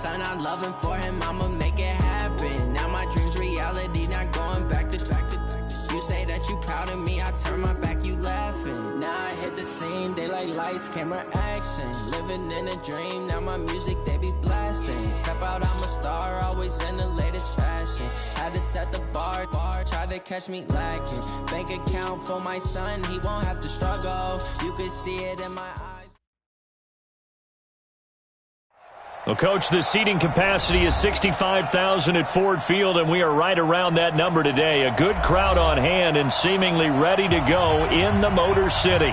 son, I'm loving for him, I'ma make it happen. Now my dream's reality, not going back to. You say that you proud of me, I turn my back, you laughing. Now I hit the scene, they like lights, camera, action. Living in a dream, now my music, they be blasting. Step out, I'm a star, always in the latest fashion. Had to set the bar, try to catch me lacking. Bank account for my son, he won't have to struggle. You can see it in my eyes. Well, Coach, the seating capacity is 65,000 at Ford Field, and we are right around that number today. A good crowd on hand and seemingly ready to go in the Motor City.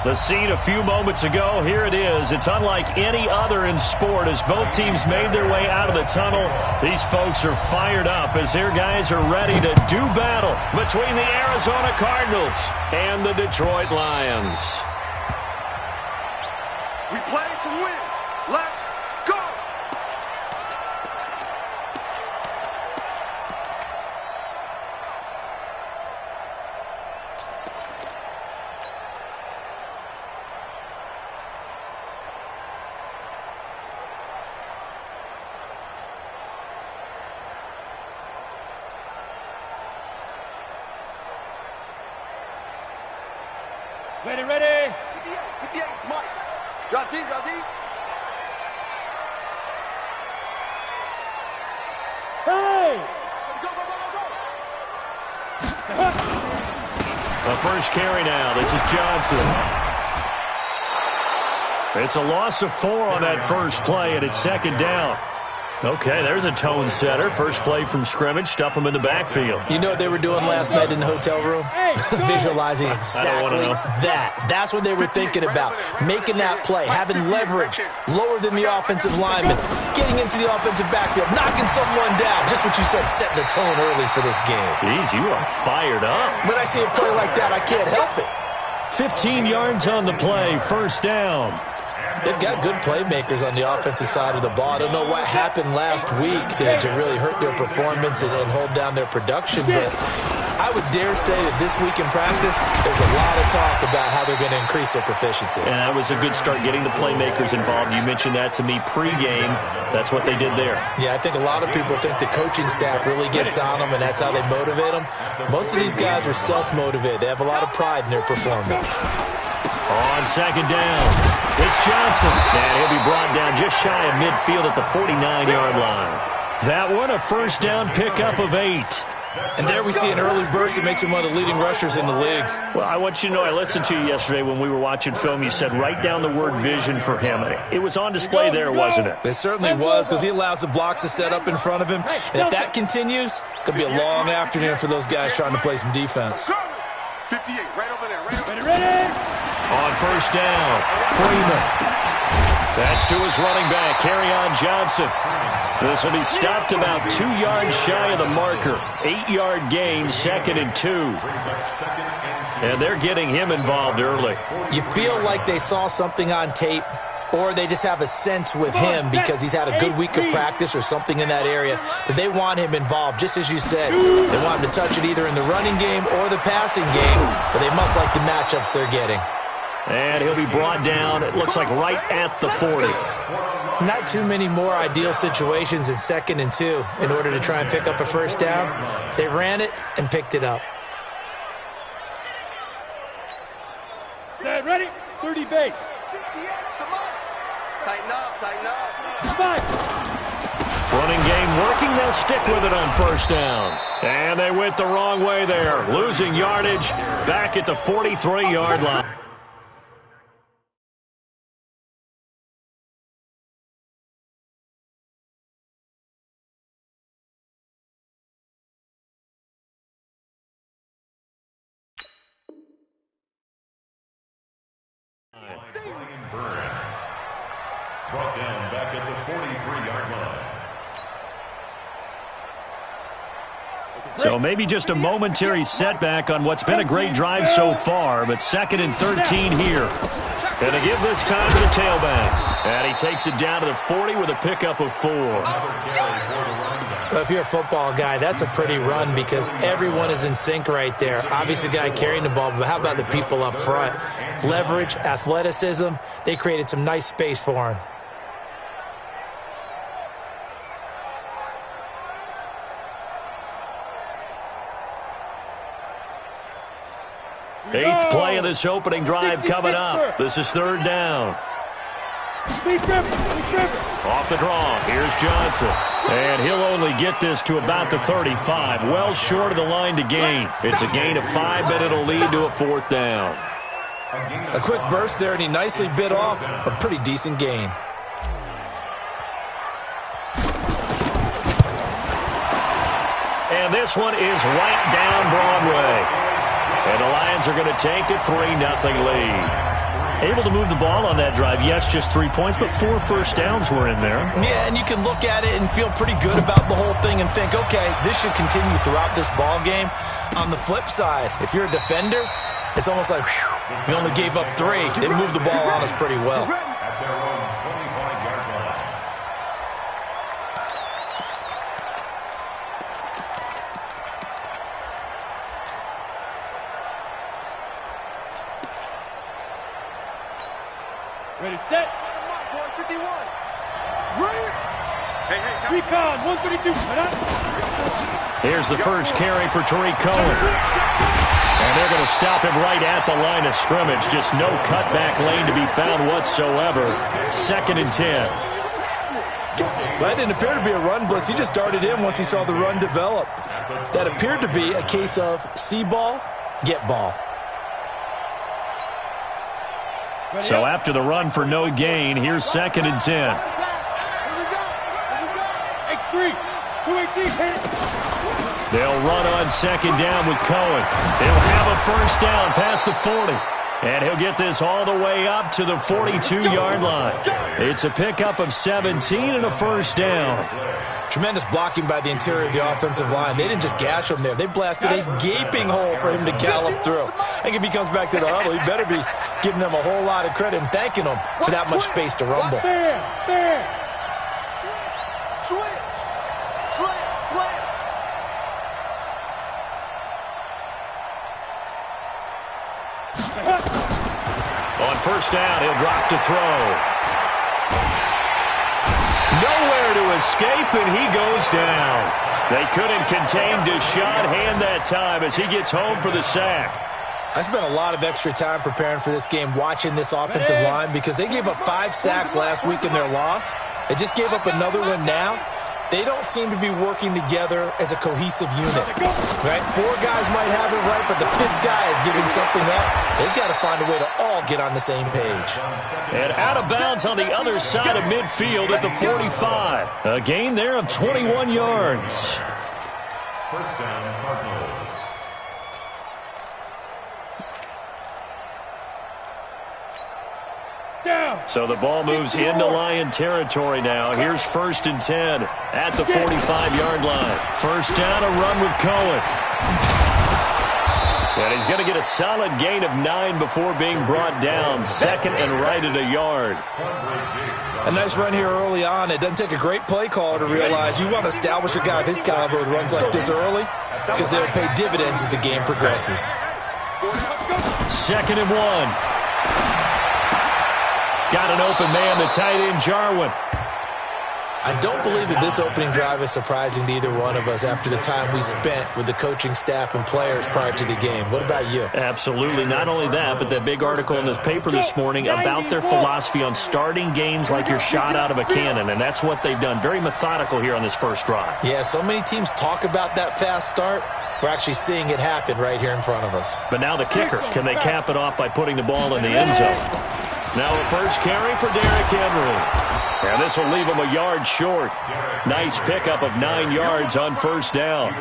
The scene a few moments ago, here it is. It's unlike any other in sport as both teams made their way out of the tunnel. These folks are fired up as their guys are ready to do battle between the Arizona Cardinals and the Detroit Lions. We play to win. Let's go! Ready, ready. 58, Mike. Drop deep, drop deep. Hey! Go, go, go, go, go. The first carry now. This is Johnson. It's a loss of 4 on that first play, and it's second down. Okay, there's a tone setter. First play from scrimmage, stuff them in the backfield. You know what they were doing last night in the hotel room? Visualizing exactly that. That's what they were thinking about. Making that play, having leverage, lower than the offensive lineman, getting into the offensive backfield, knocking someone down. Just what you said, setting the tone early for this game. Jeez, you are fired up. When I see a play like that, I can't help it. 15 yards on the play, first down. They've got good playmakers on the offensive side of the ball. I don't know what happened last week to really hurt their performance and hold down their production, but I would dare say that this week in practice, there's a lot of talk about how they're going to increase their proficiency. And that was a good start getting the playmakers involved. You mentioned that to me pregame. That's what they did there. Yeah, I think a lot of people think the coaching staff really gets on them, and that's how they motivate them. Most of these guys are self-motivated. They have a lot of pride in their performance. On second down, it's Johnson. And he'll be brought down just shy of midfield at the 49-yard line. That one, a first down pickup of 8. And there we see an early burst that makes him one of the leading rushers in the league. Well, I want you to know, I listened to you yesterday when we were watching film. You said write down the word vision for him. It was on display there, wasn't it? It certainly was, because he allows the blocks to set up in front of him. And if that continues, it could be a long afternoon for those guys trying to play some defense. 58, right over there, right over there. Ready? On first down, Freeman. That's to his running back, Kerryon Johnson. This will be stopped about 2 yards shy of the marker. 8-yard gain, 2nd and 2. And they're getting him involved early. You feel like they saw something on tape, or they just have a sense with him because he's had a good week of practice or something in that area that they want him involved, just as you said. They want him to touch it either in the running game or the passing game, but they must like the matchups they're getting. And he'll be brought down, it looks like right at the 40. Not too many more ideal situations in 2nd and 2 in order to try and pick up a first down. They ran it and picked it up. Set, ready, 30 base. 58, come on. Tighten up, tighten up. Come on. Running game working, they'll stick with it on first down. And they went the wrong way there, losing yardage back at the 43-yard line. Brought down back at the 43-yard line. So maybe just a momentary setback on what's been a great drive so far, but 2nd and 13 here. And to give this time to the tailback. And he takes it down to the 40 with a pickup of 4. Well, if you're a football guy, that's a pretty run because everyone is in sync right there. Obviously, the guy carrying the ball, but how about the people up front? Leverage, athleticism, they created some nice space for him. Eighth play of this opening drive coming up. This is third down. Off the draw, here's Johnson. And he'll only get this to about the 35. Well short of the line to gain. It's a gain of 5, but it'll lead to a fourth down. A quick burst there, and he nicely bit off a pretty decent gain. And this one is right down Broadway. And the Lions are going to take a 3-0 lead. Able to move the ball on that drive. Yes, just 3 points, but 4 first downs were in there. Yeah, and you can look at it and feel pretty good about the whole thing and think, okay, this should continue throughout this ball game. On the flip side, if you're a defender, it's almost like, whew, we only gave up 3. They moved the ball on us pretty well. At their own 25-yard line. Ready, set. 51. Recon, 132. Here's the first carry for Tariq Cohen. And they're going to stop him right at the line of scrimmage. Just no cutback lane to be found whatsoever. 2nd and 10. Well, that didn't appear to be a run blitz. He just darted in once he saw the run develop. That appeared to be a case of see ball, get ball. So after the run for no gain, here's 2nd and 10. X3, 218, hit it. They'll run on 2nd down with Cohen. They'll have a first down past the 40. And he'll get this all the way up to the 42-yard line. It's a pickup of 17 and a first down. Tremendous blocking by the interior of the offensive line. They didn't just gash him there. They blasted a gaping hole for him to gallop through. I think if he comes back to the huddle, he better be giving them a whole lot of credit and thanking them for that much space to rumble. There. Switch. Slam. On first down, he'll drop to throw. Nowhere to escape, and he goes down. They couldn't contain Deshaun Hand that time as he gets home for the sack. I spent a lot of extra time preparing for this game watching this offensive line because they gave up 5 sacks last week in their loss. They just gave up another one now. They don't seem to be working together as a cohesive unit. Right? 4 guys might have it right, but the 5th guy is giving something up. They've got to find a way to all get on the same page. And out of bounds on the other side of midfield at the 45. A gain there of 21 yards. First down, Cardinals. So the ball moves into Lion territory now. Here's 1st and 10 at the 45-yard line. First down, a run with Cohen. And he's going to get a solid gain of 9 before being brought down. 2nd and right at a yard. A nice run here early on. It doesn't take a great play caller to realize you want to establish a guy of his caliber with runs like this early because they'll pay dividends as the game progresses. 2nd and 1. Got an open man, the tight end, Jarwin. I don't believe that this opening drive is surprising to either one of us after the time we spent with the coaching staff and players prior to the game. What about you? Absolutely. Not only that, but that big article in the paper this morning about their philosophy on starting games like you're shot out of a cannon, and that's what they've done. Very methodical here on this first drive. Yeah, so many teams talk about that fast start. We're actually seeing it happen right here in front of us. But now the kicker. Can they cap it off by putting the ball in the end zone? Now a first carry for Derrick Henry. And this will leave him a yard short. Nice pickup of 9 yards on first down.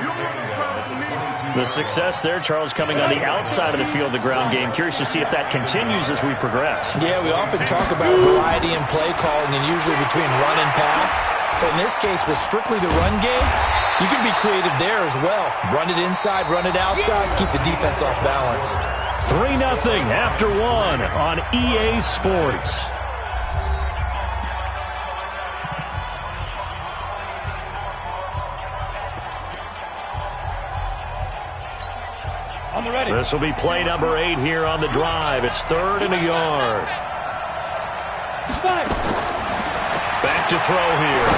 The success there, Charles, coming on the outside of the field, the ground game. Curious to see if that continues as we progress. Yeah, we often talk about variety in play calling and usually between run and pass. But in this case, with strictly the run game, you can be creative there as well. Run it inside, run it outside, keep the defense off balance. 3-0 after 1 on EA Sports. On the ready. This will be play number 8 here on the drive. It's 3rd and a yard. Back to throw here.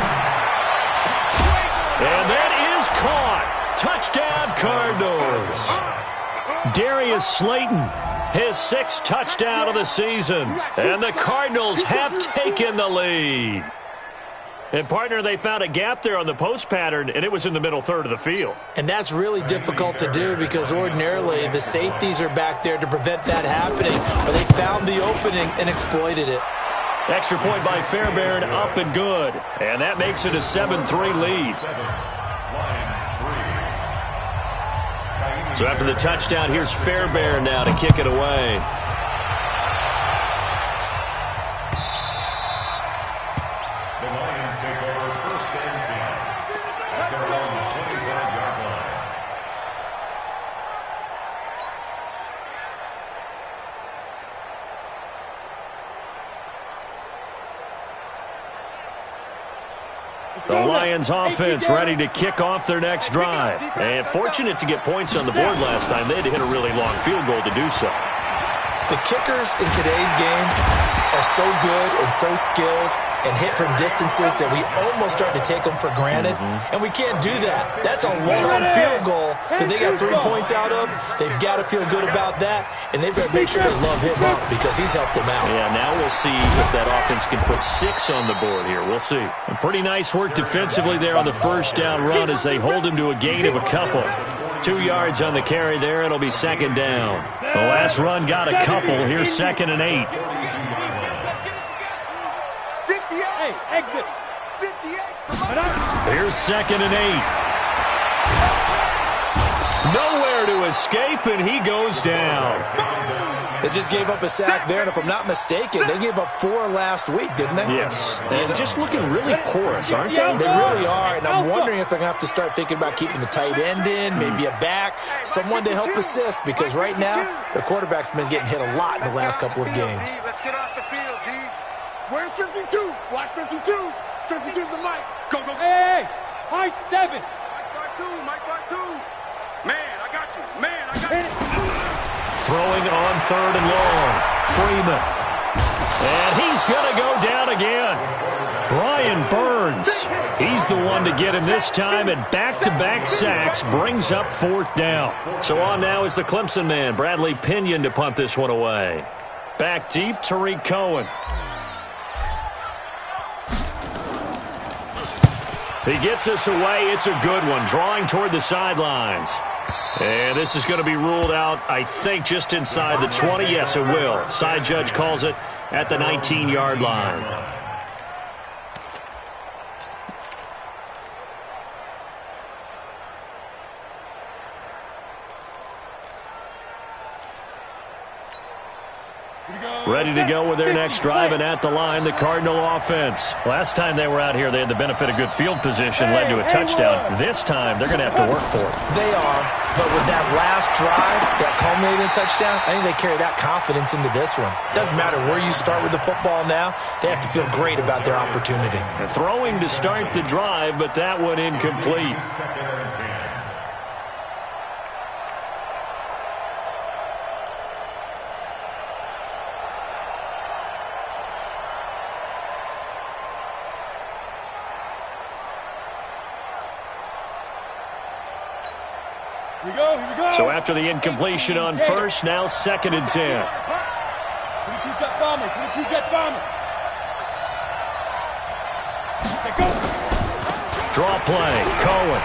And that is caught. Touchdown, Cardinals. Darius Slayton His 6th touchdown of the season. And the Cardinals have taken the lead. And, partner, they found a gap there on the post pattern, and it was in the middle third of the field. And that's really difficult to do because ordinarily the safeties are back there to prevent that happening. But they found the opening and exploited it. Extra point by Fairbairn, up and good. And that makes it a 7-3 lead. So after the touchdown, here's Fairbairn now to kick it away. The Lions take over 1st and 10 at their own 25-yard line. The Lions offense ready to kick off their next drive. And fortunate to get points on the board last time. They had to hit a really long field goal to do so. The kickers in today's game are so good and so skilled and hit from distances that we almost start to take them for granted. And we can't do that. That's a long field goal that they got 3 points out of. They've got to feel good about that, and they've got to make sure to love him up because he's helped them out. Yeah, now we'll see if that offense can put 6 on the board here. We'll see. And pretty nice work defensively there on the first down run as they hold him to a gain of a couple. 2 yards on the carry there. It'll be 2nd down. The last run got a couple. Here's 2nd and 8. Hey, exit. 58. Here's 2nd and 8. Nowhere to escape, and he goes down. They just gave up a sack there, and if I'm not mistaken, they gave up 4 last week, didn't they? Yes. And just looking really porous, aren't they? They really are, and I'm wondering if they're going to have to start thinking about keeping the tight end in, maybe a back, someone to help assist, because right now, their quarterback's been getting hit a lot in the last couple of games. Let's get off the field, D. Where's 52? Watch 52. 52's the mic. Go, go, go. Hey, high 7. Mike White 2. Man, I got you. Man, I got you. Throwing on 3rd and long. Freeman. And he's going to go down again. Brian Burns. He's the one to get him this time, and back-to-back sacks brings up 4th down. So on now is the Clemson man, Bradley Pinion, to punt this one away. Back deep, Tariq Cohen. He gets us away. It's a good one, drawing toward the sidelines. And this is going to be ruled out, I think, just inside the 20. Yes, it will. Side judge calls it at the 19-yard line. Ready to go with their next drive, and at the line, the Cardinal offense. Last time they were out here, they had the benefit of good field position, led to a touchdown. This time, they're going to have to work for it. They are, but with that last drive, that culminating touchdown, I think they carry that confidence into this one. Doesn't matter where you start with the football now, they have to feel great about their opportunity. Throwing to start the drive, but that one incomplete. So after the incompletion on first, now 2nd and 10. 22 jet bomber, 22 jet bomber. Draw play, Cohen.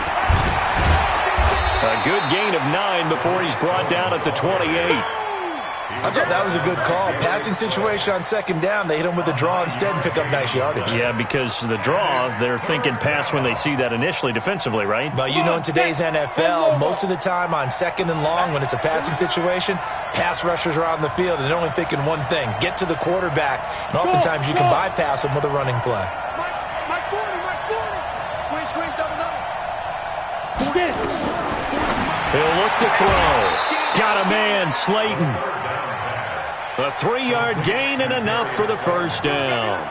A good gain of 9 before he's brought down at the 28. I thought that was a good call. Passing situation on 2nd down. They hit him with the draw instead and pick up nice yardage. Yeah, because the draw, they're thinking pass when they see that initially defensively, right? But you know, in today's NFL, most of the time on 2nd and long, when it's a passing situation, pass rushers are on the field and they're only thinking one thing, get to the quarterback. And oftentimes you can bypass them with a running play. Mike 40. Squeeze, double. He'll look to throw. Got a man, Slayton. A 3-yard gain and enough for the first down.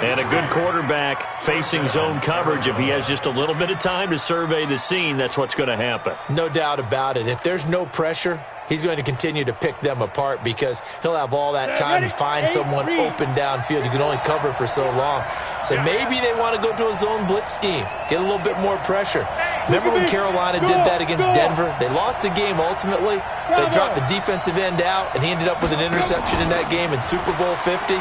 And a good quarterback facing zone coverage, if he has just a little bit of time to survey the scene, that's what's going to happen. No doubt about it. If there's no pressure, he's going to continue to pick them apart because he'll have all that time to find someone open downfield. You can only cover for so long. So maybe they want to go to a zone blitz scheme, get a little bit more pressure. Remember when Carolina did that against Denver? They lost the game ultimately. They dropped the defensive end out, and he ended up with an interception in that game in Super Bowl 50.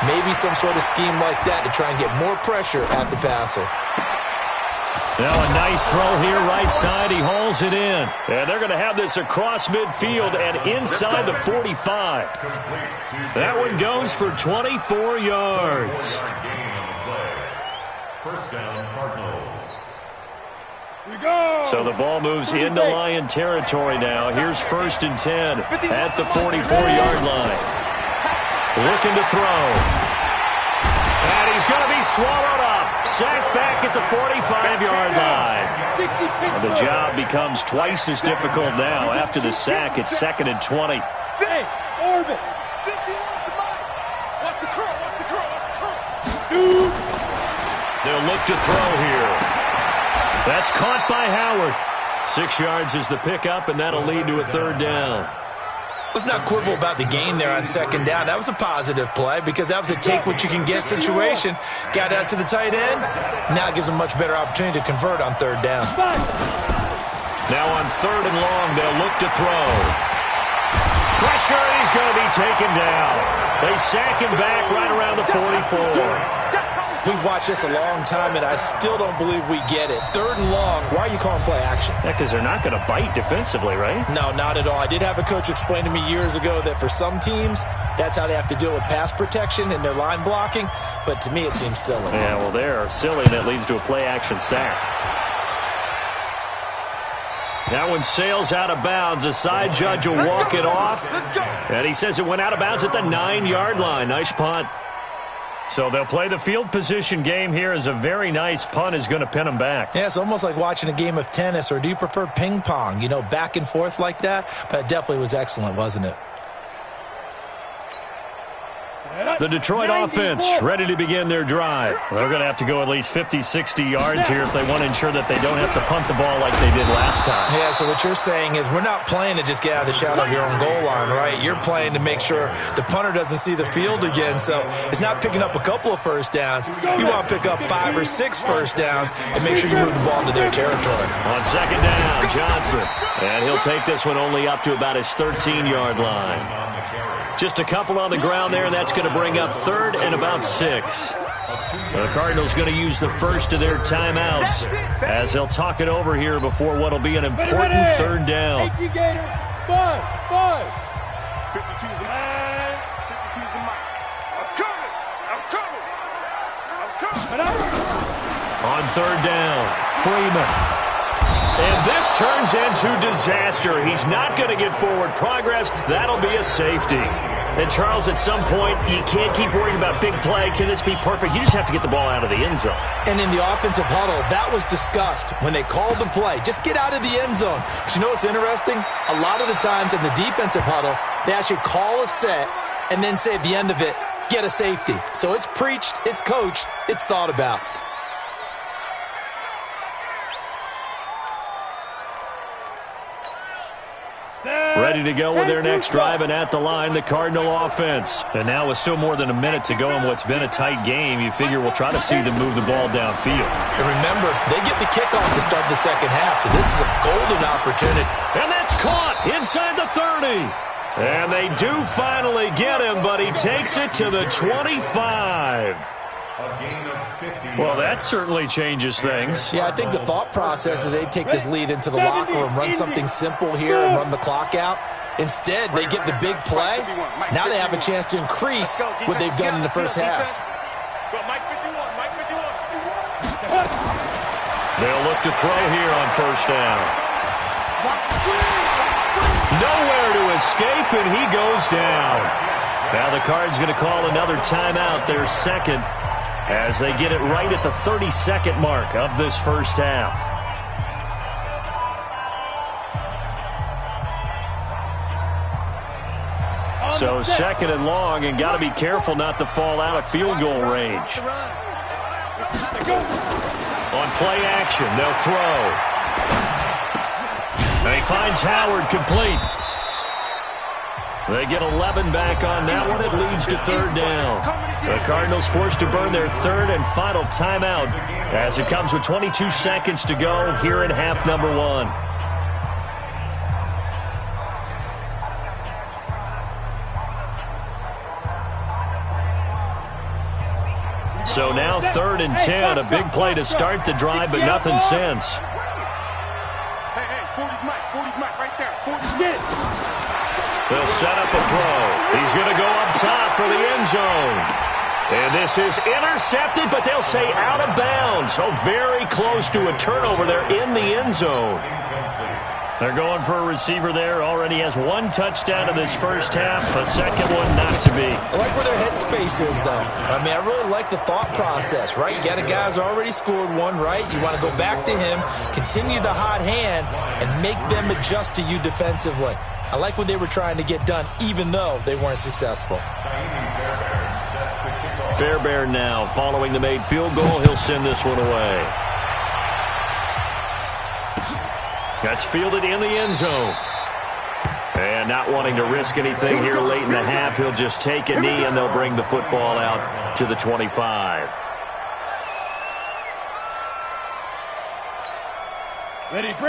Maybe some sort of scheme like that to try and get more pressure at the passer. Now a nice throw here, right side. He hauls it in. And they're going to have this across midfield and inside the 45. That one goes for 24 yards. First down, Cardinals. So the ball moves into Lion territory now. Here's 1st and 10 at the 44-yard line. Looking to throw. And he's going to be swallowed up. Sacked back at the 45-yard line. Well, the job becomes twice as difficult now. After the sack, it's 2nd and 20. Hey, Orbit. 50 wants the mic. Watch the curl, watch the curl, watch the curl. Shoot. They'll look to throw here. That's caught by Howard. 6 yards is the pickup, and that'll lead to a 3rd down. Let's not quibble about the gain there on 2nd down. That was a positive play because that was a take-what-you-can-get situation. Got out to the tight end. Now it gives them a much better opportunity to convert on 3rd down. Now on 3rd and long, they'll look to throw. Pressure, and he's going to be taken down. They sack him back right around the 44. We've watched this a long time, and I still don't believe we get it. 3rd and long, why are you calling play action? Yeah, because they're not going to bite defensively, right? No, not at all. I did have a coach explain to me years ago that for some teams, that's how they have to deal with pass protection and their line blocking, but to me it seems silly. Yeah, well, they're silly, and that leads to a play action sack. That one sails out of bounds. The side judge will walk it off, and he says it went out of bounds at the 9-yard line. Nice punt. So they'll play the field position game here as a very nice punt is going to pin them back. Yeah, it's almost like watching a game of tennis, or do you prefer ping pong? You know, back and forth like that? But it definitely was excellent, wasn't it? The Detroit offense ready to begin their drive. They're going to have to go at least 50, 60 yards here if they want to ensure that they don't have to punt the ball like they did last time. Yeah, so what you're saying is we're not playing to just get out of the shadow of your own goal line, right? You're playing to make sure the punter doesn't see the field again. So it's not picking up a couple of first downs. You want to pick up 5 or 6 first downs and make sure you move the ball into their territory. On 2nd down, Johnson. And he'll take this one only up to about his 13-yard line. Just a couple on the ground there, and that's going to bring up 3rd and about 6. The Cardinals going to use the first of their timeouts as they'll talk it over here before what will be an important 3rd down. 5. 52's the mic. 52's the mic. I'm coming. On 3rd down, Freeman. And this turns into disaster. He's not going to get forward progress. That'll be a safety. And, Charles, at some point, you can't keep worrying about big play. Can this be perfect? You just have to get the ball out of the end zone. And in the offensive huddle, that was discussed when they called the play. Just get out of the end zone. But you know what's interesting? A lot of the times in the defensive huddle, they actually call a set and then say at the end of it, get a safety. So it's preached, it's coached, it's thought about. Ready to go with their next drive, and at the line, the Cardinal offense. And now with still more than a minute to go in what's been a tight game, you figure we'll try to see them move the ball downfield. And remember, they get the kickoff to start the second half, so this is a golden opportunity. And that's caught inside the 30. And they do finally get him, but he takes it to the 25. Well, that certainly changes things. Yeah, I think the thought process is they take this lead into the locker room, run something simple here and run the clock out. Instead, they get the big play. Now they have a chance to increase what they've done in the first half. They'll look to throw here on 1st down. Nowhere to escape, and he goes down. Now the Cards going to call another timeout, their 2nd. As they get it right at the 32nd mark of this first half. So second and long, and got to be careful not to fall out of field goal range. On play action, they'll throw. And he finds Howard complete. They get 11 back on that one. It leads to third down. The Cardinals forced to burn their third and final timeout as it comes with 22 seconds to go here in half number 1. So now third and 10. A big play to start the drive, but nothing since. Hey, 40's Mike right there. 40's get it. They'll set up a throw. He's going to go up top for the end zone. And this is intercepted, but they'll say out of bounds. So very close to a turnover there in the end zone. They're going for a receiver there. Already has one touchdown in this first half. A second one not to be. I like where their headspace is, though. I mean, I really like the thought process, right? You got a guy who's already scored one, right? You want to go back to him, continue the hot hand, and make them adjust to you defensively. I like what they were trying to get done, even though they weren't successful. Fairbairn now following the made field goal. He'll send this one away. That's fielded in the end zone. And not wanting to risk anything here late in the half, he'll just take a knee and they'll bring the football out to the 25.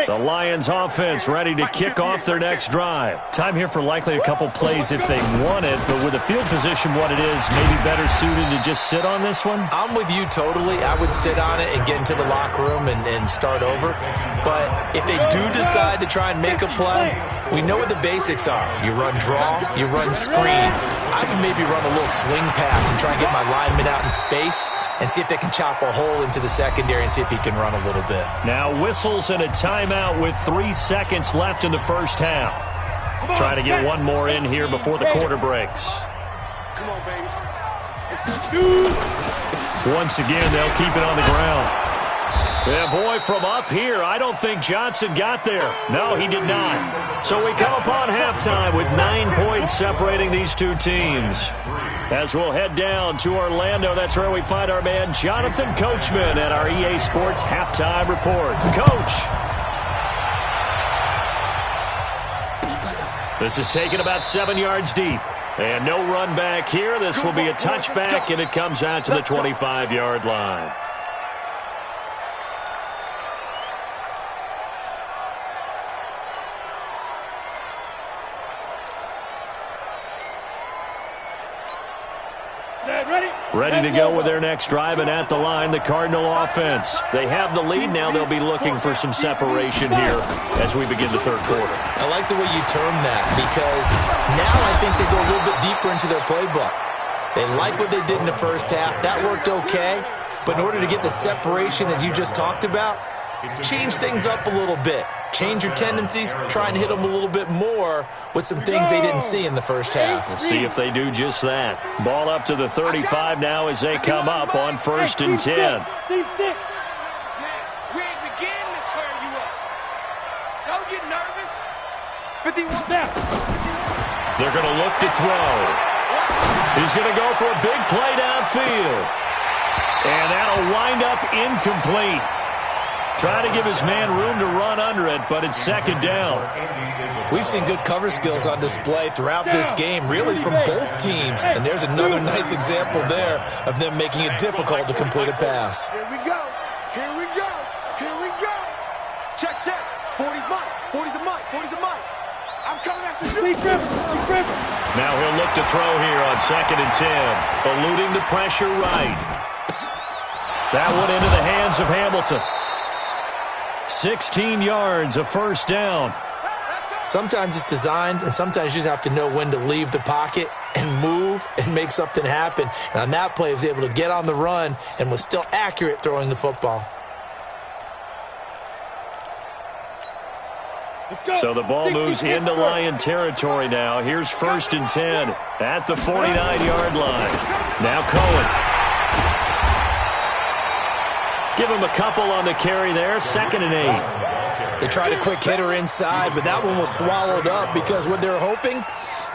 The Lions offense ready to kick off their next drive. Time here for likely a couple plays if they want it, but with the field position what it is, maybe better suited to just sit on this one? I'm with you totally. I would sit on it and get into the locker room and start over. But if they do decide to try and make a play, we know what the basics are. You run draw, you run screen. I would maybe run a little swing pass and try and get my lineman out in space and see if they can chop a hole into the secondary and see if he can run a little bit. Now whistles and a timeout with 3 seconds left in the first half. Trying to get one more in here before the quarter breaks. Come on, baby. Once again, they'll keep it on the ground. Yeah, boy, from up here, I don't think Johnson got there. No, he did not. So we come upon halftime with 9 points separating these two teams. As we'll head down to Orlando, that's where we find our man Jonathan Coachman at our EA Sports Halftime Report. Coach. This is taken about 7 yards deep. And no run back here. This will be a touchback, and it comes out to the 25-yard line. Ready to go with their next drive, and at the line, the Cardinal offense. They have the lead now. They'll be looking for some separation here as we begin the third quarter. I like the way you term that because now I think they go a little bit deeper into their playbook. They like what they did in the first half. That worked okay, but in order to get the separation that you just talked about, change things up a little bit. Change your tendencies, try and hit them a little bit more with some things they didn't see in the first half. We'll see if they do just that. Ball up to the 35 now as they come up on 1st and 10. We ain't beginning to turn you up. Don't get nervous. 51 now. They're going to look to throw. He's going to go for a big play downfield. And that'll wind up incomplete. Trying to give his man room to run under it, but it's second down. We've seen good cover skills on display throughout this game, really from both teams. And there's another nice example there of them making it difficult to complete a pass. Here we go. Here we go. Here we go. Check. 40's Mike. 40's the Mike. 40's the Mike. I'm coming after you. Deep river. Now he'll look to throw here on 2nd and 10. Eluding the pressure right. That one into the hands of Hamilton. 16 yards, a first down. Sometimes it's designed, and sometimes you just have to know when to leave the pocket and move and make something happen. And on that play, he was able to get on the run and was still accurate throwing the football. So the ball moves into Lion territory now. Here's 1st and 10 at the 49-yard line. Now Cohen. Give him a couple on the carry there. 2nd and 8. They tried a quick hitter inside, but that one was swallowed up because what they're hoping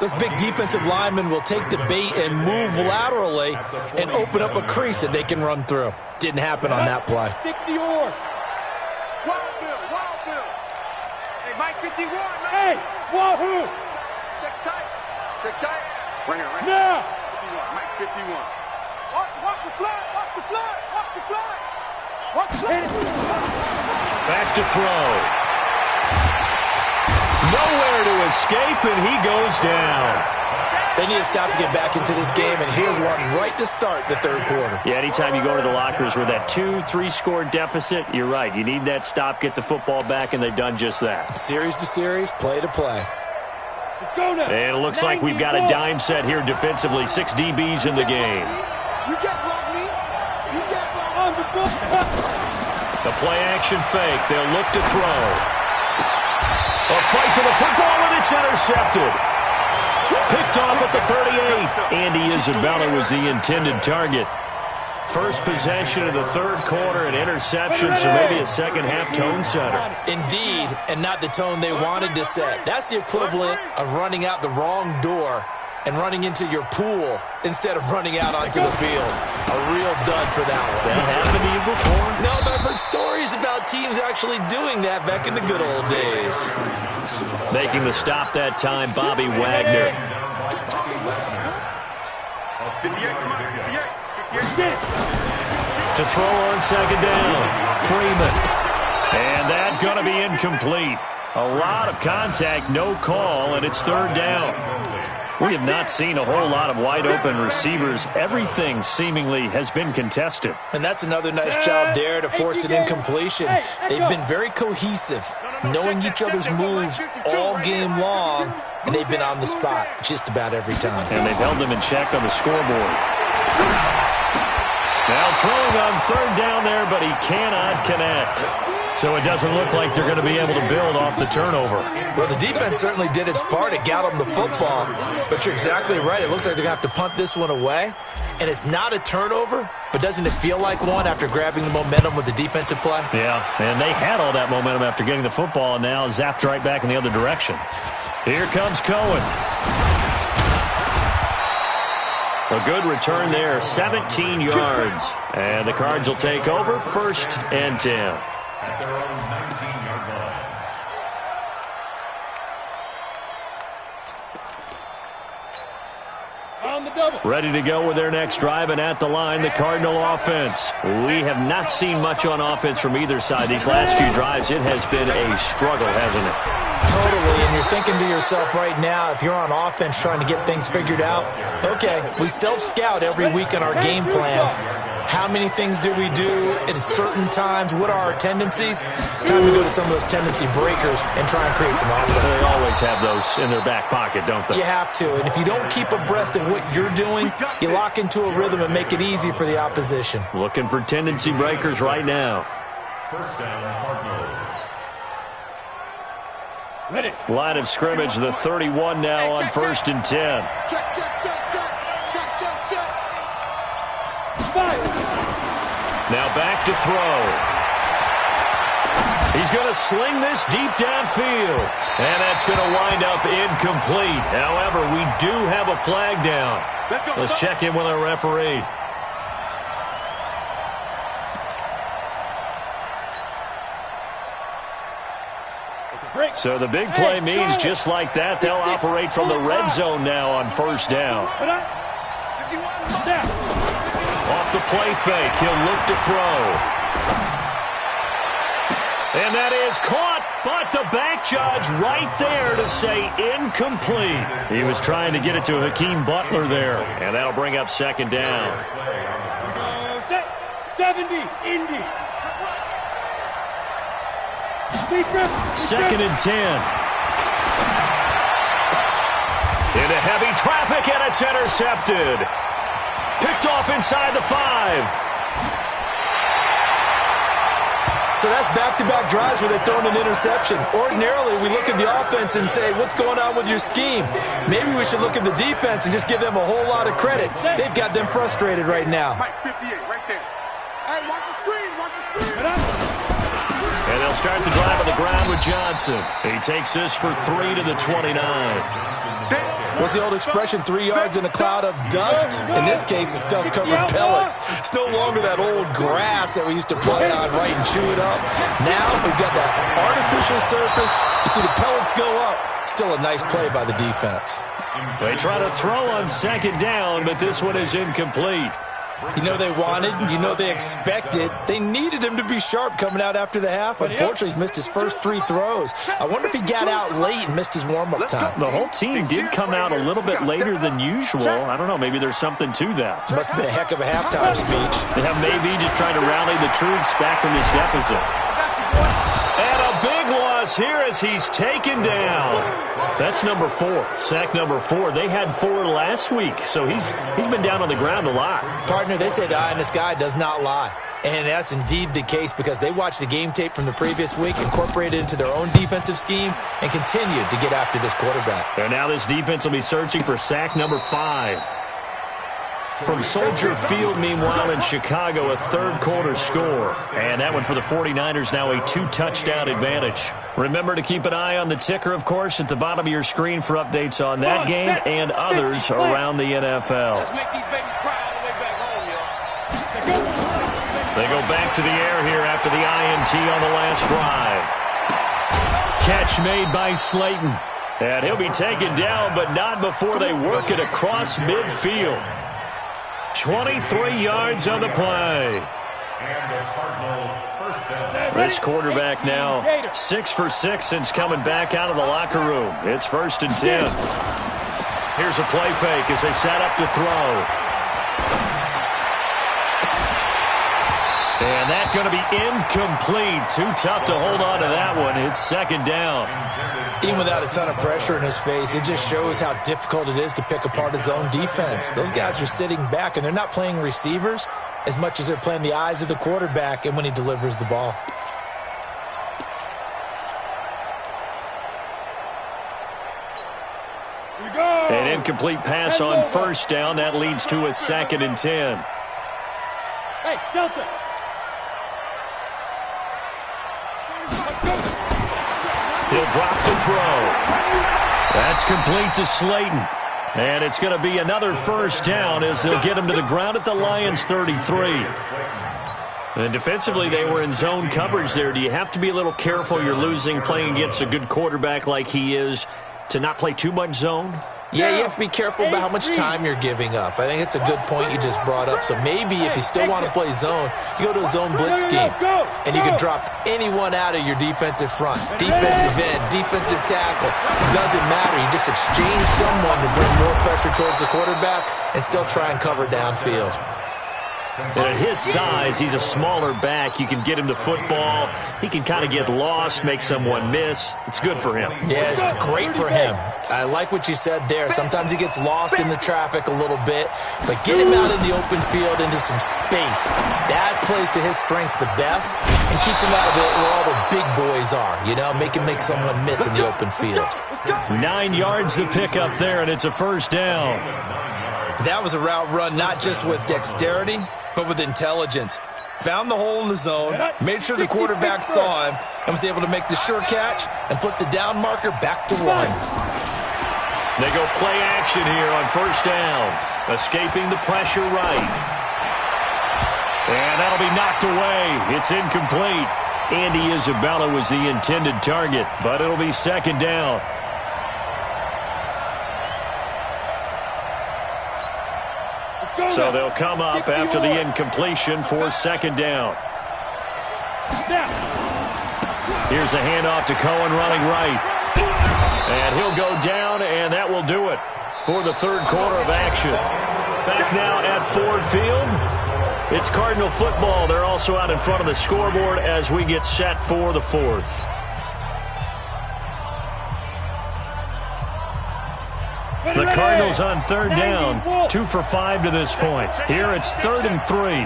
Those big defensive linemen will take the bait and move laterally and open up a crease that they can run through. Didn't happen on that play. 60 or. Wild Bill, Wild Bill. Hey, Mike 51. Hey, Wahoo. Check tight. Check tight. Right here, right here. Now. 51, Mike 51. Watch the flag, watch the flag, watch the flag. Watch the flag. Back to throw. Nowhere to escape, and he goes down. They need to stop to get back into this game, and here's one right to start the third quarter. Yeah, anytime you go to the lockers with that 2-3 score deficit, you're right. You need that stop, get the football back, and they've done just that. Series to series, play to play. Let's go now. And it looks like we've got a dime set here defensively. 6 DBs in the game. You can't block me. You can't block me. On the book. The play action fake. They'll look to throw. A fight for the football, and it's intercepted. Picked off at the 38. Andy Isabella was the intended target. First possession of the third quarter, an interception, so maybe a second-half tone setter. Indeed, and not the tone they wanted to set. That's the equivalent of running out the wrong door and running into your pool instead of running out onto the field. A real dud for that one. Has that happened to you before? No, but I've heard stories about teams actually doing that back in the good old days. Making the stop that time, Bobby Wagner. 58, come on, 58. To throw on second down, Freeman. And that's going to be incomplete. A lot of contact, no call, and it's third down. We have not seen a whole lot of wide-open receivers. Everything seemingly has been contested. And that's another nice job there to force an incompletion. They've been very cohesive, knowing each other's moves all game long, and they've been on the spot just about every time. And they've held them in check on the scoreboard. Now throwing on third down there, but he cannot connect. So it doesn't look like they're going to be able to build off the turnover. Well, the defense certainly did its part. It got them the football. But you're exactly right. It looks like they're going to have to punt this one away. And it's not a turnover, but doesn't it feel like one after grabbing the momentum with the defensive play? Yeah, and they had all that momentum after getting the football, and now zapped right back in the other direction. Here comes Cohen. A good return there, 17 yards. And the Cards will take over, 1st and 10. At their own 19-yard line. On the double. Ready to go with their next drive, and at the line, the Cardinal offense. We have not seen much on offense from either side. These last few drives, it has been a struggle, hasn't it? Totally, and you're thinking to yourself right now, if you're on offense trying to get things figured out, okay, we self-scout every week in our game plan. How many things do we do at certain times? What are our tendencies? Time to go to some of those tendency breakers and try and create some offense. They always have those in their back pocket, don't they? You have to, and if you don't keep abreast of what you're doing, you lock into a rhythm and make it easy for the opposition. Looking for tendency breakers right now. First down, Cardinals. Ready. Line of scrimmage, the 31 now on 1st and 10. Check, check, check, check. Check, check, check. Now back to throw. He's going to sling this deep downfield. And that's going to wind up incomplete. However, we do have a flag down. Let's check in with our referee. So the big play means just like that, they'll operate from the red zone now on 1st down. Off the play fake, he'll look to throw. And that is caught, but the back judge right there to say incomplete. He was trying to get it to Hakeem Butler there, and that'll bring up 2nd down. 70, Indy. 2nd and 10. Into heavy traffic, and it's intercepted. Picked off inside the 5. So that's back-to-back drives where they've thrown an interception. Ordinarily, we look at the offense and say, what's going on with your scheme? Maybe we should look at the defense and just give them a whole lot of credit. They've got them frustrated right now. Mike 58, right there. Hey, watch the screen, watch the screen. And they'll start the drive on the ground with Johnson. He takes this for 3 to the 29. What's the old expression, 3 yards in a cloud of dust? In this case, it's dust-covered pellets. It's no longer that old grass that we used to play on, right, and chew it up. Now we've got that artificial surface. You see the pellets go up. Still a nice play by the defense. They try to throw on second down, but this one is incomplete. You know they wanted, you know they expected. They needed him to be sharp coming out after the half. Unfortunately, he's missed his first 3 throws. I wonder if he got out late and missed his warm-up time. The whole team did come out a little bit later than usual. I don't know, maybe there's something to that. Must have been a heck of a halftime speech. Yeah, maybe just trying to rally the troops back from this deficit. And a big loss here as he's taken down. That's number 4, sack number 4. They had 4 last week, so he's been down on the ground a lot. Partner, they say the eye in the sky does not lie. And that's indeed the case because they watched the game tape from the previous week, incorporated it into their own defensive scheme, and continued to get after this quarterback. And now this defense will be searching for sack number 5. From Soldier Field, meanwhile, in Chicago, a third-quarter score. And that one for the 49ers, now a 2-touchdown advantage. Remember to keep an eye on the ticker, of course, at the bottom of your screen for updates on that game and others around the NFL. Let's make these babies cry all the way back home, y'all. They go back to the air here after the INT on the last drive. Catch made by Slayton. And he'll be taken down, but not before they work it across midfield. 23 yards on the play. And the Cardinal first down. This quarterback now 6 for 6 since coming back out of the locker room. It's 1st and 10. Here's a play fake as they set up to throw. And that's going to be incomplete. Too tough to hold on to that one. It's 2nd down. Even without a ton of pressure in his face, it just shows how difficult it is to pick apart his own defense. Those guys are sitting back, and they're not playing receivers as much as they're playing the eyes of the quarterback and when he delivers the ball. An incomplete pass on 1st down. That leads to a 2nd and 10. Hey, Delta. He'll drop to throw. That's complete to Slayton. And it's going to be another 1st down as they'll get him to the ground at the Lions' 33. And defensively, they were in zone coverage there. Do you have to be a little careful? You're losing playing against a good quarterback like he is to not play too much zone? Yeah, you have to be careful about how much time you're giving up. I think it's a good point you just brought up. So maybe if you still want to play zone, you go to a zone blitz scheme. And you can drop anyone out of your defensive front. Defensive end, defensive tackle. It doesn't matter. You just exchange someone to bring more pressure towards the quarterback and still try and cover downfield. And at his size, he's a smaller back. You can get him to football. He can kind of get lost, make someone miss. It's good for him. Yeah, it's great for him. I like what you said there. Sometimes he gets lost in the traffic a little bit, but get him out in the open field into some space. That plays to his strengths the best and keeps him out of it where all the big boys are, you know, make someone miss in the open field. 9 yards to pick up there, and it's a 1st down. That was a route run not just with dexterity, but with intelligence. Found the hole in the zone, made sure the quarterback saw him, and was able to make the sure catch and flip the down marker back to 1. They go play action here on 1st down. Escaping the pressure right. And that'll be knocked away. It's incomplete. Andy Isabella was the intended target, but it'll be 2nd down. So they'll come up after the incompletion for 2nd down. Here's a handoff to Cohen running right. And he'll go down, and that will do it for the 3rd quarter of action. Back now at Ford Field. It's Cardinal football. They're also out in front of the scoreboard as we get set for the 4th. The Cardinals on 3rd down, 2 for 5 to this point. Here it's 3rd and 3.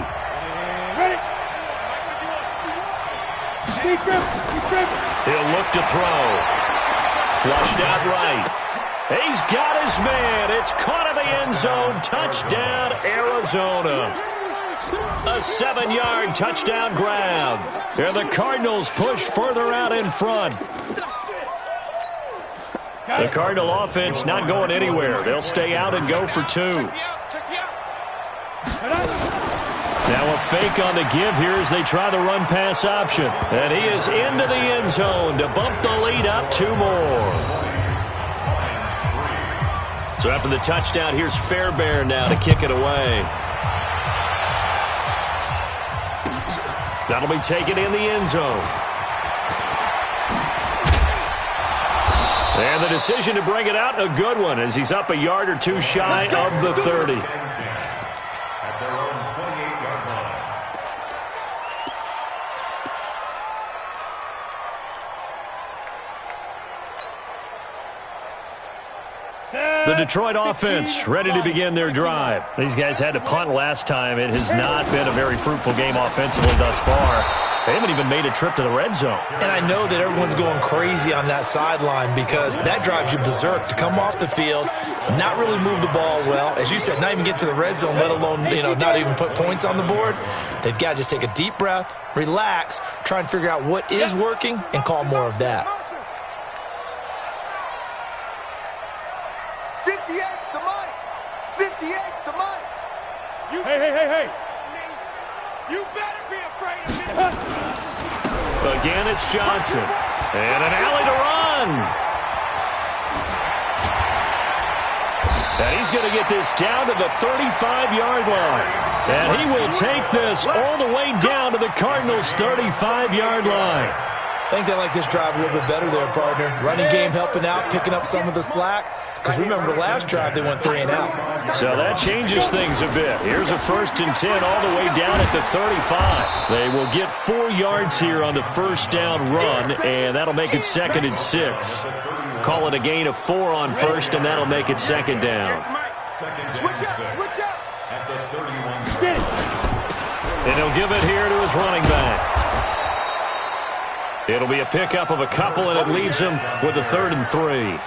He'll look to throw. Flushed out right. He's got his man. It's caught in the end zone. Touchdown, Arizona. A 7-yard touchdown grab. And the Cardinals push further out in front. The Cardinal offense not going anywhere. They'll stay out and go for 2. Now a fake on the give here as they try the run-pass option. And he is into the end zone to bump the lead up 2 more. So after the touchdown, here's Fairbairn now to kick it away. That'll be taken in the end zone. And the decision to bring it out, a good one, as he's up a yard or 2 shy of the 30. At their own 28-yard line. The Detroit offense ready to begin their drive. These guys had to punt last time. It has not been a very fruitful game offensively thus far. They haven't even made a trip to the red zone. And I know that everyone's going crazy on that sideline because that drives you berserk to come off the field, not really move the ball well. As you said, not even get to the red zone, let alone, not even put points on the board. They've got to just take a deep breath, relax, try and figure out what is working, and call more of that. 58's the Mike. 58's the Mike. Hey. You better be afraid of me. Again, it's Johnson. And an alley to run. And he's going to get this down to the 35-yard line. And he will take this all the way down to the Cardinals' 35-yard line. I think they like this drive a little bit better there, partner. Running game helping out, picking up some of the slack. Because remember, the last drive they went 3 and out. So that changes things a bit. Here's a 1st and 10 all the way down at the 35. They will get 4 yards here on the first down run, and that'll make it 2nd and 6. Call it a gain of 4 on first, and that'll make it 2nd down. Switch up. At the 31. And he'll give it here to his running back. It'll be a pickup of a couple, and it leaves him with a 3rd and 3.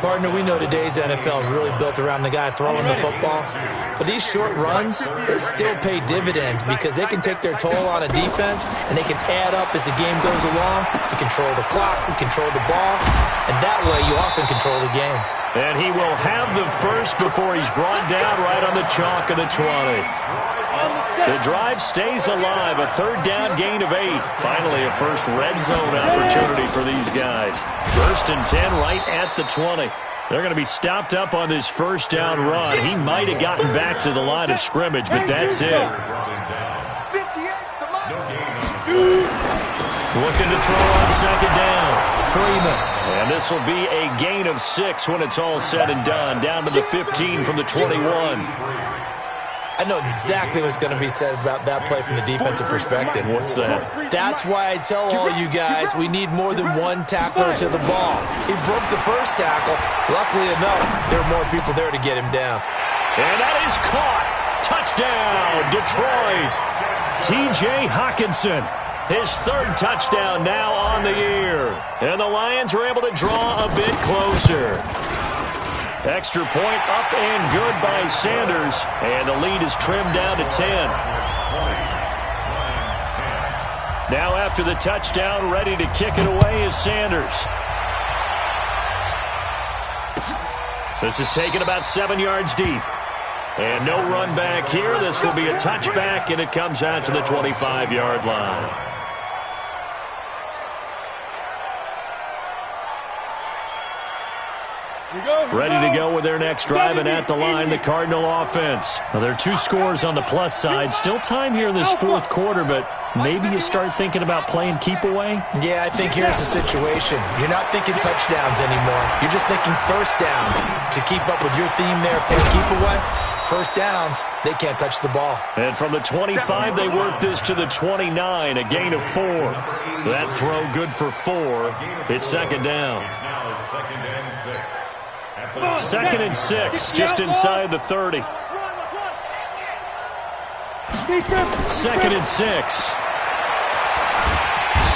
Partner, we know today's NFL is really built around the guy throwing the football. But these short runs, they still pay dividends because they can take their toll on a defense, and they can add up as the game goes along. You control the clock, you control the ball, and that way you often control the game. And he will have the first before he's brought down right on the chalk of the 20. The drive stays alive, a 3rd down gain of 8. Finally, a first red zone opportunity for these guys. 1st and 10 right at the 20. They're going to be stopped up on this first down run. He might have gotten back to the line of scrimmage, but that's it. 58's the Mike. Looking to throw on 2nd down. Freeman. And this will be a gain of 6 when it's all said and done. Down to the 15 from the 21. I know exactly what's going to be said about that play from the defensive perspective. What's that? That's why I tell all you guys we need more than one tackler to the ball. He broke the first tackle. Luckily enough, there are more people there to get him down. And that is caught. Touchdown, Detroit. T.J. Hockenson. His 3rd touchdown now on the year. And the Lions are able to draw a bit closer. Extra point up and good by Sanders. And the lead is trimmed down to 10. Now after the touchdown, ready to kick it away is Sanders. This is taken about 7 yards deep. And no run back here. This will be a touchback, and it comes out to the 25-yard line. Ready to go with their next drive, and at the line, the Cardinal offense. Now, there are 2 scores on the plus side. Still time here in this 4th quarter, but maybe you start thinking about playing keep away? Yeah, I think here's the situation. You're not thinking touchdowns anymore. You're just thinking first downs. To keep up with your theme there, playing keep away, first downs, they can't touch the ball. And from the 25, they work this to the 29, a gain of 4. That throw good for 4. It's 2nd down. It's now 2nd and 6. 2nd and 6, just inside the 30. 2nd and 6.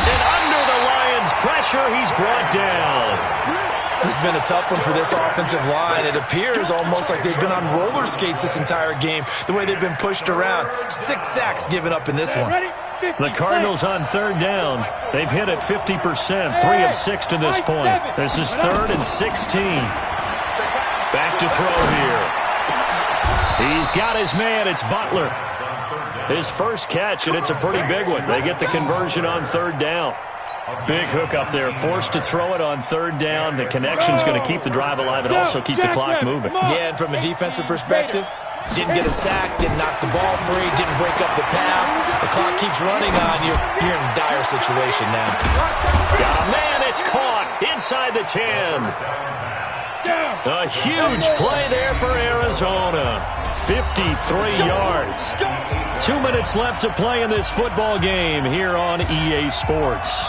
And under the Lions' pressure, he's brought down. This has been a tough one for this offensive line. It appears almost like they've been on roller skates this entire game, the way they've been pushed around. 6 sacks given up in this one. The Cardinals on third down. They've hit it 50%, 3 of 6 to this point. This is 3rd and 16. Back to throw here. He's got his man. It's Butler. His first catch, and it's a pretty big one. They get the conversion on third down. Big hook up there, forced to throw it on third down. The connection's going to keep the drive alive and also keep the clock moving. Yeah, and from a defensive perspective, didn't get a sack, didn't knock the ball free, didn't break up the pass. The clock keeps running on you. You're in a dire situation now. Got a man, it's caught inside the 10. A huge play there for Arizona. 53 yards. 2 minutes left to play in this football game here on EA Sports.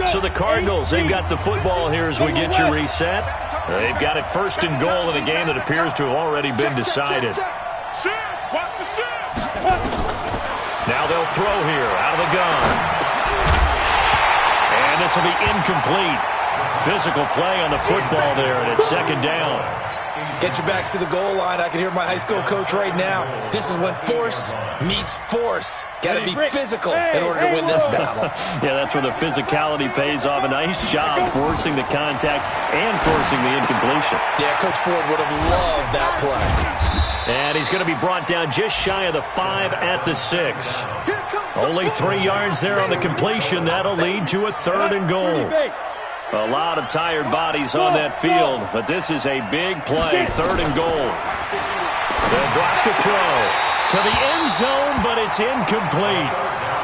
So the Cardinals, they've got the football here as we get you reset. They've got it 1st and goal in a game that appears to have already been decided. Now they'll throw here out of the gun. And this will be incomplete. Physical play on the football there, and it's 2nd down. Get your backs to the goal line. I can hear my high school coach right now. This is when force meets force. Got to be physical in order to win this battle. Yeah, that's where the physicality pays off. A nice job forcing the contact and forcing the incompletion. Yeah, Coach Ford would have loved that play. And he's going to be brought down just shy of the 5 at the 6. Only 3 yards there on the completion. That'll lead to a 3rd and goal. A lot of tired bodies on that field, but this is a big play, 3rd and goal. They'll drop to throw to the end zone, but it's incomplete.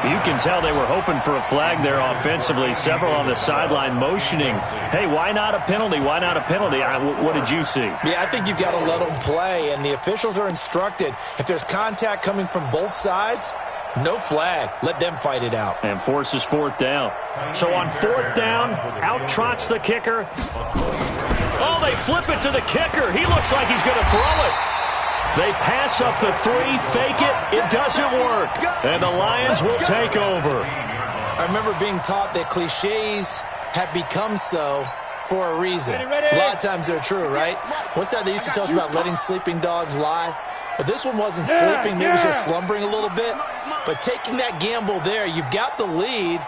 You can tell they were hoping for a flag there offensively. Several on the sideline motioning, hey, why not a penalty? Why not a penalty? What did you see? Yeah, I think you've got to let them play, and the officials are instructed. If there's contact coming from both sides, no flag. Let them fight it out. And forces 4th down. So on 4th down, out trots the kicker. Oh, they flip it to the kicker. He looks like he's going to throw it. They pass up the 3, fake it. It doesn't work. And the Lions will take over. I remember being taught that cliches have become so for a reason. A lot of times they're true, right? What's that they used to tell us about letting sleeping dogs lie? But this one wasn't sleeping. Maybe it was just slumbering a little bit. But taking that gamble there, you've got the lead.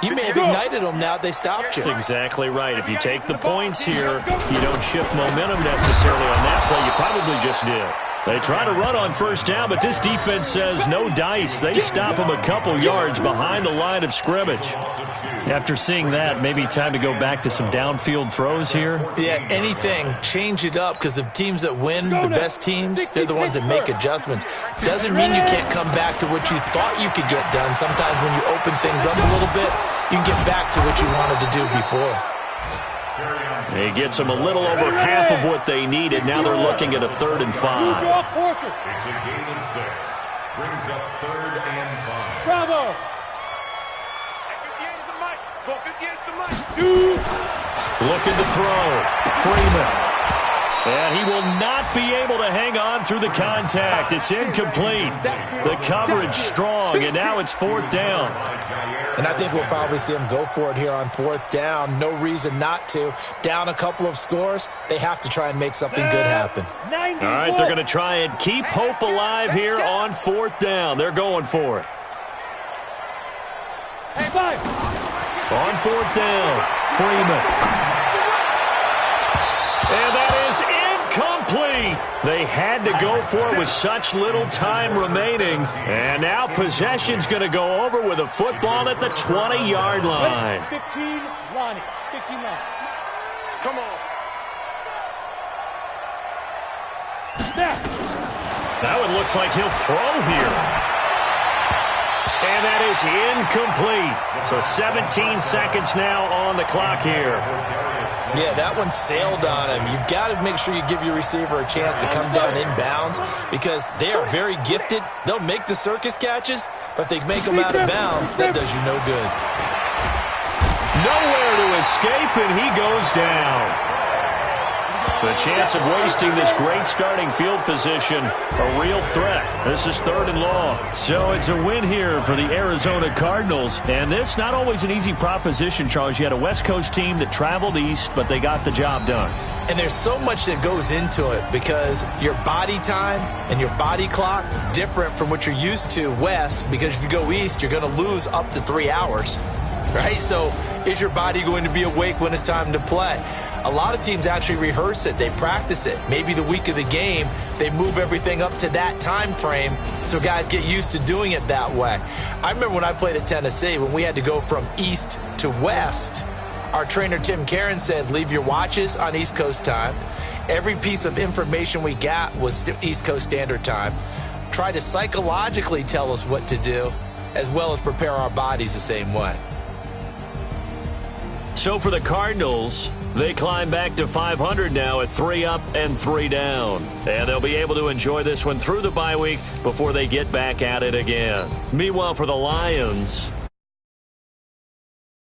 You may have ignited them now. They stopped you. That's exactly right. If you take the points here, you don't shift momentum necessarily on that play. You probably just did. They try to run on 1st down, but this defense says no dice. They stop them a couple yards behind the line of scrimmage. After seeing that, maybe time to go back to some downfield throws here. Yeah, anything. Change it up, because the teams that win, the best teams, they're the ones that make adjustments. Doesn't mean you can't come back to what you thought you could get done. Sometimes when you open things up a little bit, you can get back to what you wanted to do before. He gets them a little over half of what they needed. Now they're looking at a 3rd and 5. It's a gain of 6. Brings up 3rd and 5. Bravo! Looking to throw. Freeman. And he will not be able to hang on through the contact. It's incomplete. The coverage strong, and now it's 4th down. And I think we'll probably see them go for it here on 4th down. No reason not to. Down a couple of scores, they have to try and make something good happen. All right, they're going to try and keep hope alive here on 4th down. They're going for it. On 4th down, Freeman. And that is incomplete. They had to go for it with such little time remaining. And now possession's going to go over with a football at the 20-yard line. 15, Lonnie. 15 line. Come on. Now it looks like he'll throw here. And that is incomplete. So 17 seconds now on the clock here. Yeah, that one sailed on him. You've got to make sure you give your receiver a chance to come down inbounds, because they are very gifted. They'll make the circus catches, but they make them out of bounds. That does you no good. Nowhere to escape, and he goes down. The chance of wasting this great starting field position, a real threat. This is 3rd and long. So it's a win here for the Arizona Cardinals. And this not always an easy proposition, Charles. You had a West Coast team that traveled east, but they got the job done. And there's so much that goes into it because your body time and your body clock different from what you're used to west, because if you go east, you're going to lose up to 3 hours, right? So is your body going to be awake when it's time to play? A lot of teams actually rehearse it. They practice it. Maybe the week of the game, they move everything up to that time frame so guys get used to doing it that way. I remember when I played at Tennessee, when we had to go from east to west, our trainer Tim Karen said, leave your watches on East Coast time. Every piece of information we got was East Coast Standard Time. Try to psychologically tell us what to do, as well as prepare our bodies the same way. So for the Cardinals, they climb back to 500 now at 3 up and 3 down. And they'll be able to enjoy this one through the bye week before they get back at it again. Meanwhile, for the Lions,